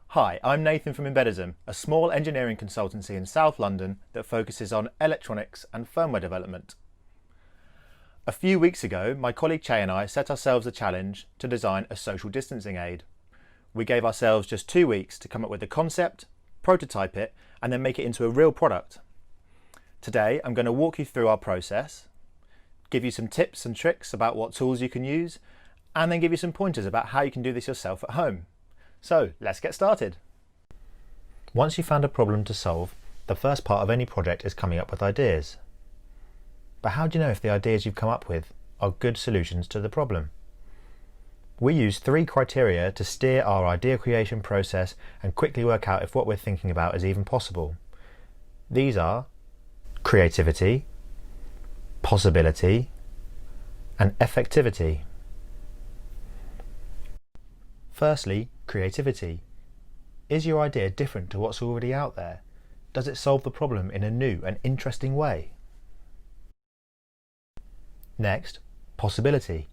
Hi, I'm Nathan from Embedism, a small engineering consultancy in South London that focuses on electronics and firmware development. A few weeks ago, my colleague Che and I set ourselves a challenge to design a social distancing aid. We gave ourselves just 2 weeks to come up with the concept, prototype it, and then make it into a real product. Today, I'm going to walk you through our process, give you some tips and tricks about what tools you can use, and then give you some pointers about how you can do this yourself at home. So let's get started. Once you've found a problem to solve, the first part of any project is coming up with ideas. But how do you know if the ideas you've come up with are good solutions to the problem? We use 3 criteria to steer our idea creation process and quickly work out if what we're thinking about is even possible. These are creativity, possibility, and effectivity. Firstly, creativity. Is your idea different to what's already out there? Does it solve the problem in a new and interesting way? Next, possibility.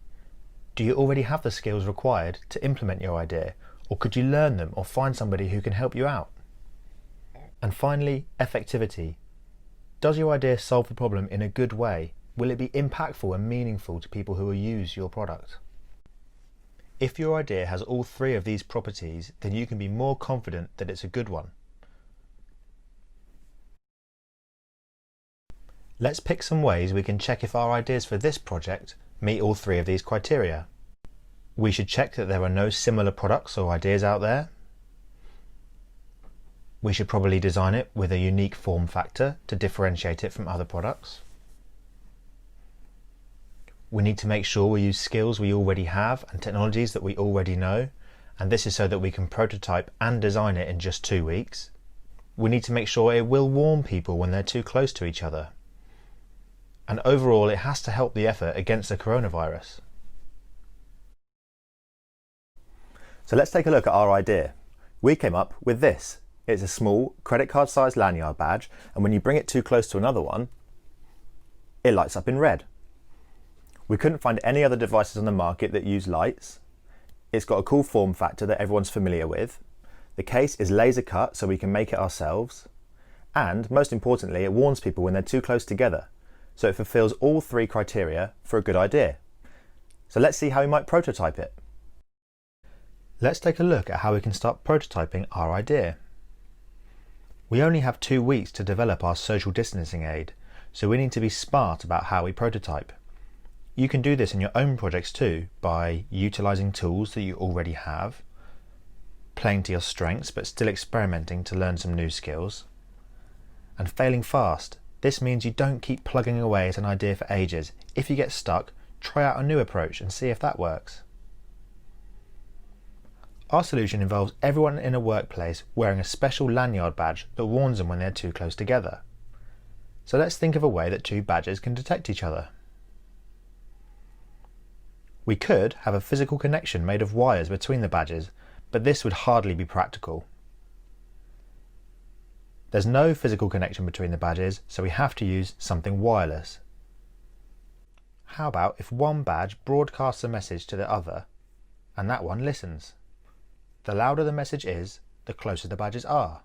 Do you already have the skills required to implement your idea, or could you learn them or find somebody who can help you out? And finally, effectivity. Does your idea solve the problem in a good way? Will it be impactful and meaningful to people who will use your product? If your idea has all 3 of these properties, then you can be more confident that it's a good one. Let's pick some ways we can check if our ideas for this project meet all 3 of these criteria. We should check that there are no similar products or ideas out there. We should probably design it with a unique form factor to differentiate it from other products. We need to make sure we use skills we already have and technologies that we already know, and this is so that we can prototype and design it in just 2 weeks. We need to make sure it will warn people when they're too close to each other. And overall, it has to help the effort against the coronavirus. So let's take a look at our idea. We came up with this. It's a small credit card sized lanyard badge, and when you bring it too close to another one, it lights up in red. We couldn't find any other devices on the market that use lights. It's got a cool form factor that everyone's familiar with. The case is laser cut so we can make it ourselves. And most importantly, it warns people when they're too close together. So it fulfills all 3 criteria for a good idea. So let's see how we might prototype it. Let's take a look at how we can start prototyping our idea. We only have 2 weeks to develop our social distancing aid, so we need to be smart about how we prototype. You can do this in your own projects too, by utilising tools that you already have, playing to your strengths but still experimenting to learn some new skills, and failing fast. This means you don't keep plugging away at an idea for ages. If you get stuck, try out a new approach and see if that works. Our solution involves everyone in a workplace wearing a special lanyard badge that warns them when they're too close together. So let's think of a way that 2 badges can detect each other. We could have a physical connection made of wires between the badges, but this would hardly be practical. There's no physical connection between the badges, so we have to use something wireless. How about if one badge broadcasts a message to the other, and that one listens? The louder the message is, the closer the badges are.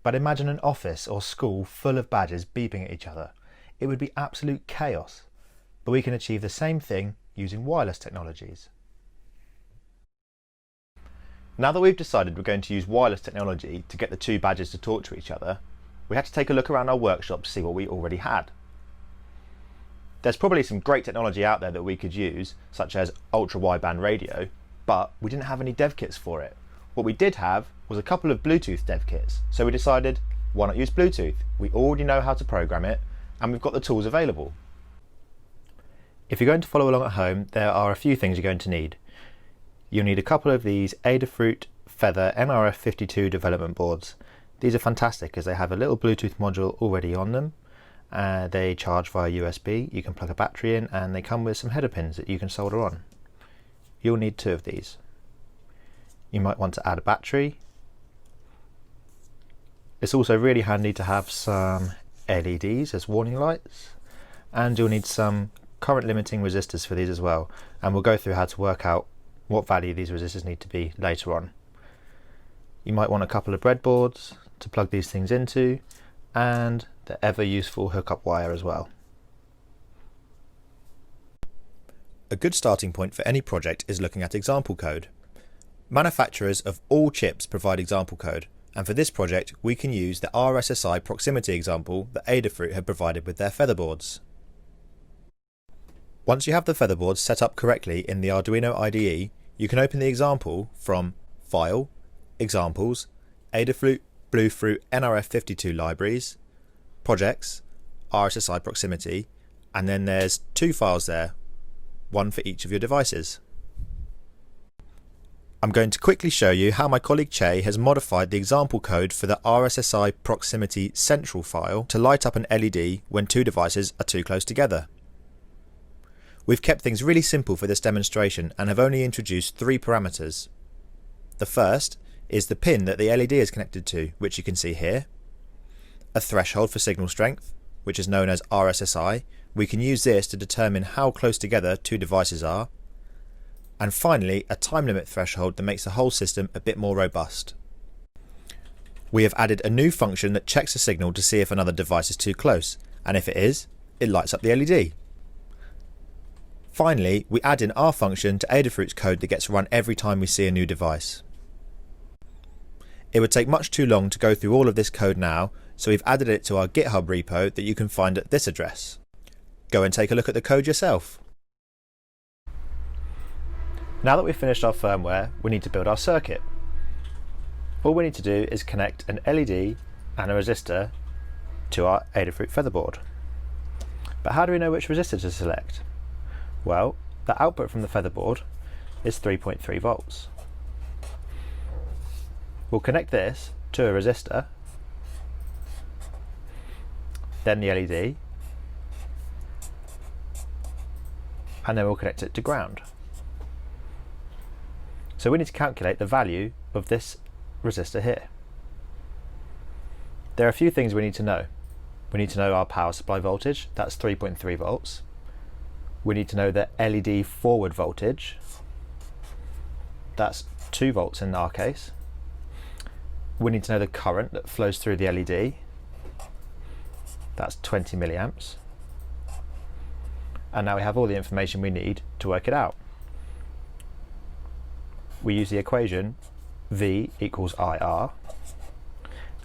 But imagine an office or school full of badges beeping at each other. It would be absolute chaos, but we can achieve the same thing using wireless technologies. Now that we've decided we're going to use wireless technology to get the 2 badges to talk to each other, we had to take a look around our workshop to see what we already had. There's probably some great technology out there that we could use, such as ultra-wideband radio, but we didn't have any dev kits for it. What we did have was a couple of Bluetooth dev kits, so we decided, why not use Bluetooth? We already know how to program it, and we've got the tools available. If you're going to follow along at home, there are a few things you're going to need. You'll need a couple of these Adafruit Feather NRF52 development boards. These are fantastic as they have a little Bluetooth module already on them. They charge via USB, you can plug a battery in, and they come with some header pins that you can solder on. You'll need 2 of these. You might want to add a battery. It's also really handy to have some LEDs as warning lights, and you'll need some current limiting resistors for these as well, and we'll go through how to work out what value these resistors need to be later on. You might want a couple of breadboards to plug these things into, and the ever useful hookup wire as well. A good starting point for any project is looking at example code. Manufacturers of all chips provide example code, and for this project we can use the RSSI proximity example that Adafruit had provided with their featherboards. Once you have the featherboards set up correctly in the Arduino IDE, you can open the example from File, Examples, Adafruit, Bluefruit NRF52 libraries, Projects, RSSI proximity, and then there's two files there, one for each of your devices. I'm going to quickly show you how my colleague Che has modified the example code for the RSSI proximity central file to light up an LED when two devices are too close together. We've kept things really simple for this demonstration and have only introduced three parameters. The first is the pin that the LED is connected to, which you can see here, a threshold for signal strength, which is known as RSSI. We can use this to determine how close together two devices are, and finally a time limit threshold that makes the whole system a bit more robust. We have added a new function that checks the signal to see if another device is too close, and if it is, it lights up the LED. Finally, we add in our function to Adafruit's code that gets run every time we see a new device. It would take much too long to go through all of this code now, so we've added it to our GitHub repo that you can find at this address. Go and take a look at the code yourself. Now that we've finished our firmware, we need to build our circuit. All we need to do is connect an LED and a resistor to our Adafruit featherboard. But how do we know which resistor to select? Well, the output from the featherboard is 3.3 volts. We'll connect this to a resistor, then the LED, and then we'll connect it to ground. So we need to calculate the value of this resistor here. There are a few things we need to know. We need to know our power supply voltage, that's 3.3 volts. We need to know the LED forward voltage, that's 2 volts in our case. We need to know the current that flows through the LED, that's 20 milliamps. And now we have all the information we need to work it out. We use the equation V equals IR,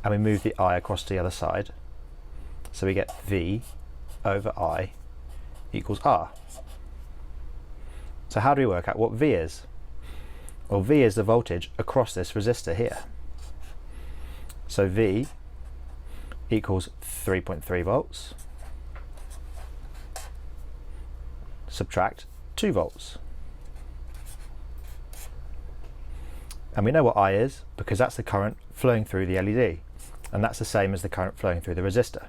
and we move the I across to the other side, so we get V over I equals R. So how do we work out what V is? Well, V is the voltage across this resistor here. So V equals 3.3 volts, subtract 2 volts. And we know what I is because that's the current flowing through the LED, and that's the same as the current flowing through the resistor.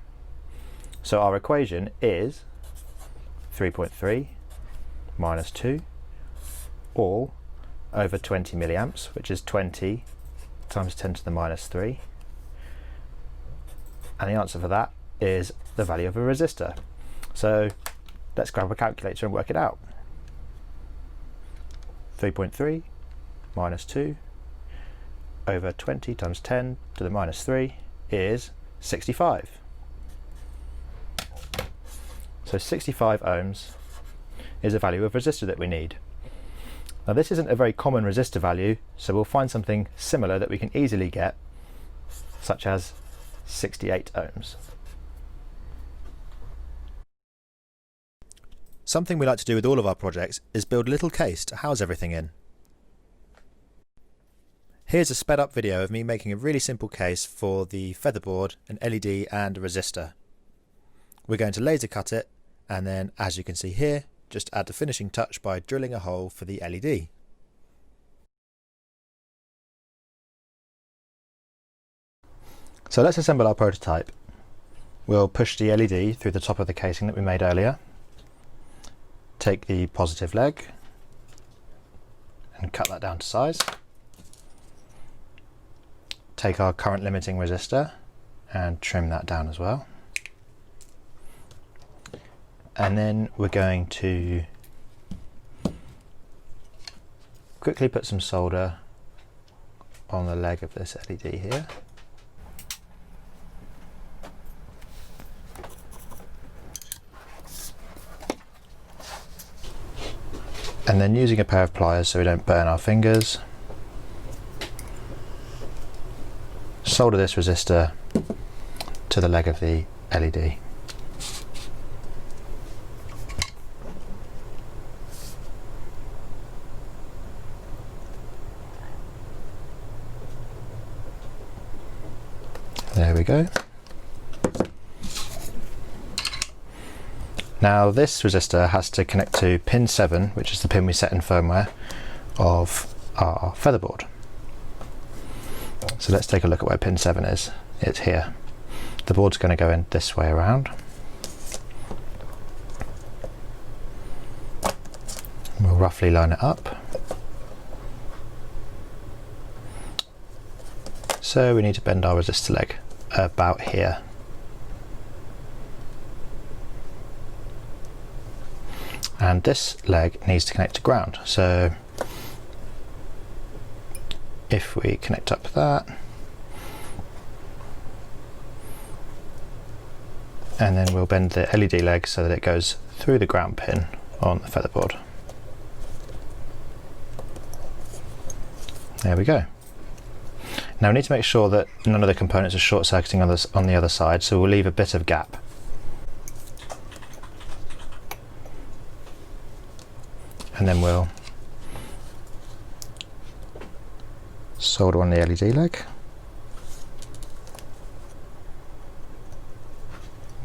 So our equation is 3.3 minus 2 all over 20 milliamps, which is 20 times 10 to the minus 3. And the answer for that is the value of a resistor. So let's grab a calculator and work it out. 3.3 minus 2 over 20 times 10 to the minus 3 is 65. So 65 ohms is the value of resistor that we need. Now this isn't a very common resistor value, so we'll find something similar that we can easily get, such as 68 ohms. Something we like to do with all of our projects is build a little case to house everything in. Here's a sped up video of me making a really simple case for the featherboard, an LED and a resistor. We're going to laser cut it, and then as you can see here, just add the finishing touch by drilling a hole for the LED. So let's assemble our prototype. We'll push the LED through the top of the casing that we made earlier, take the positive leg and cut that down to size, take our current limiting resistor and trim that down as well. And then we're going to quickly put some solder on the leg of this LED here. And then using a pair of pliers so we don't burn our fingers, solder this resistor to the leg of the LED. There we go. Now this resistor has to connect to pin 7, which is the pin we set in firmware of our featherboard. So let's take a look at where pin 7 is. It's here. The board's going to go in this way around. We'll roughly line it up. So we need to bend our resistor leg about here. And this leg needs to connect to ground. So if we connect up that, and then we'll bend the LED leg so that it goes through the ground pin on the featherboard. There we go. Now we need to make sure that none of the components are short circuiting on the other side, so we'll leave a bit of gap. And then we'll solder on the LED leg,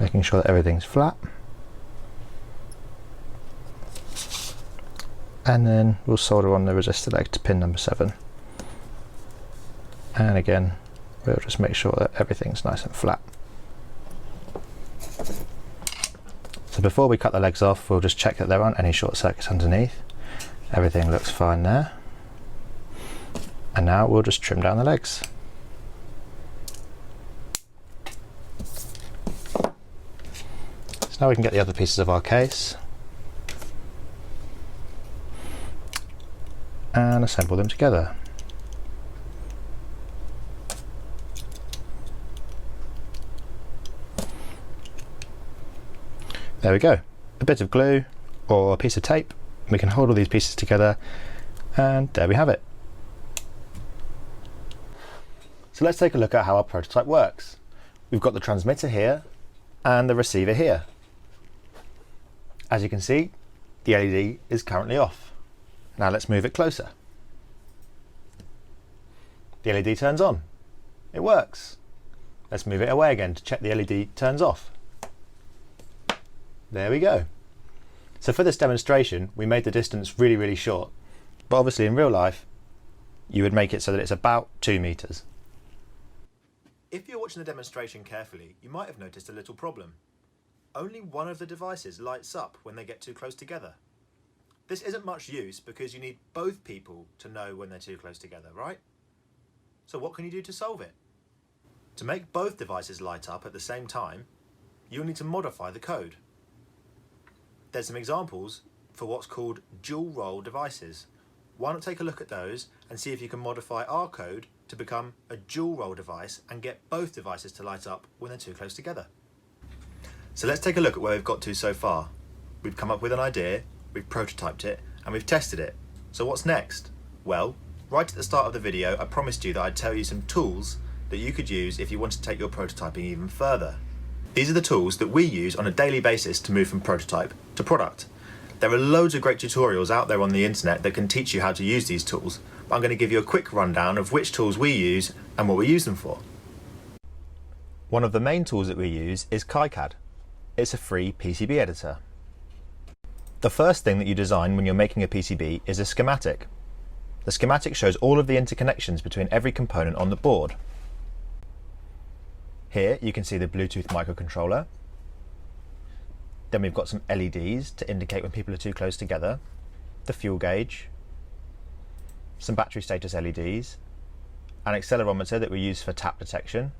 making sure that everything's flat. And then we'll solder on the resistor leg to pin number 7. And again, we'll just make sure that everything's nice and flat. So before we cut the legs off, we'll just check that there aren't any short circuits underneath. Everything looks fine there. And now we'll just trim down the legs. So now we can get the other pieces of our case and assemble them together. There we go. A bit of glue or a piece of tape. We can hold all these pieces together, and there we have it. So let's take a look at how our prototype works. We've got the transmitter here and the receiver here. As you can see, the LED is currently off. Now let's move it closer. The LED turns on. It works. Let's move it away again to check the LED turns off. There we go. So for this demonstration, we made the distance really, really short. But obviously in real life, you would make it so that it's about 2 meters. If you're watching the demonstration carefully, you might have noticed a little problem. Only one of the devices lights up when they get too close together. This isn't much use because you need both people to know when they're too close together, right? So what can you do to solve it? To make both devices light up at the same time, you'll need to modify the code. There's some examples for what's called dual role devices. Why not take a look at those and see if you can modify our code to become a dual role device and get both devices to light up when they're too close together. So let's take a look at where we've got to so far. We've come up with an idea, we've prototyped it, and we've tested it. So what's next? Well, right at the start of the video, I promised you that I'd tell you some tools that you could use if you want to take your prototyping even further. These are the tools that we use on a daily basis to move from prototype to product. There are loads of great tutorials out there on the internet that can teach you how to use these tools, but I'm going to give you a quick rundown of which tools we use and what we use them for. One of the main tools that we use is KiCad. It's a free PCB editor. The first thing that you design when you're making a PCB is a schematic. The schematic shows all of the interconnections between every component on the board. Here you can see the Bluetooth microcontroller. Then we've got some LEDs to indicate when people are too close together, the fuel gauge, some battery status LEDs, an accelerometer that we use for tap detection,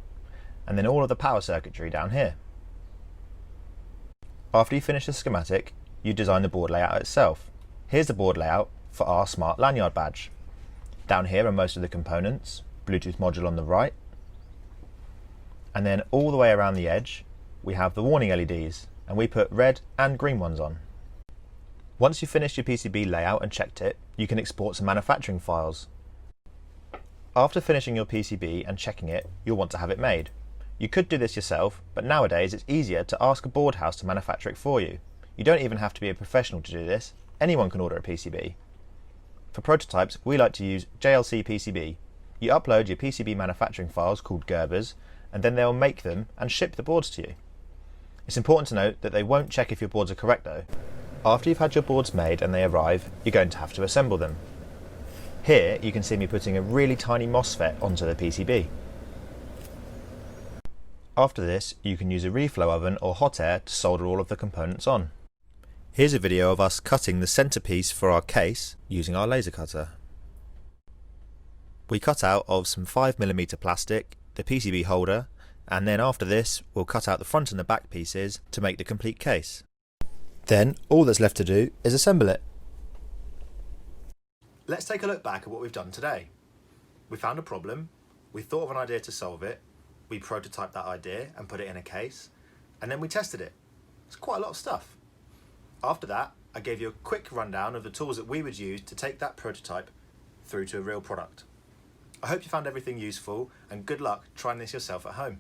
and then all of the power circuitry down here. After you finish the schematic, you design the board layout itself. Here's the board layout for our smart lanyard badge. Down here are most of the components, Bluetooth module on the right, and then all the way around the edge we have the warning LEDs, and we put red and green ones on. Once you've finished your PCB layout and checked it, you can export some manufacturing files. After finishing your PCB and checking it, you'll want to have it made. You could do this yourself, but nowadays it's easier to ask a board house to manufacture it for you. You don't even have to be a professional to do this. Anyone can order a PCB. For prototypes, we like to use JLC PCB. You upload your PCB manufacturing files called Gerbers, and then they'll make them and ship the boards to you. It's important to note that they won't check if your boards are correct though. After you've had your boards made and they arrive, you're going to have to assemble them. Here you can see me putting a really tiny MOSFET onto the PCB. After this, you can use a reflow oven or hot air to solder all of the components on. Here's a video of us cutting the centerpiece for our case using our laser cutter. We cut out of some 5mm plastic, the PCB holder, and then after this we'll cut out the front and the back pieces to make the complete case. Then all that's left to do is assemble it. Let's take a look back at what we've done today. We found a problem, we thought of an idea to solve it, we prototyped that idea and put it in a case, and then we tested it. It's quite a lot of stuff. After that, I gave you a quick rundown of the tools that we would use to take that prototype through to a real product. I hope you found everything useful, and good luck trying this yourself at home.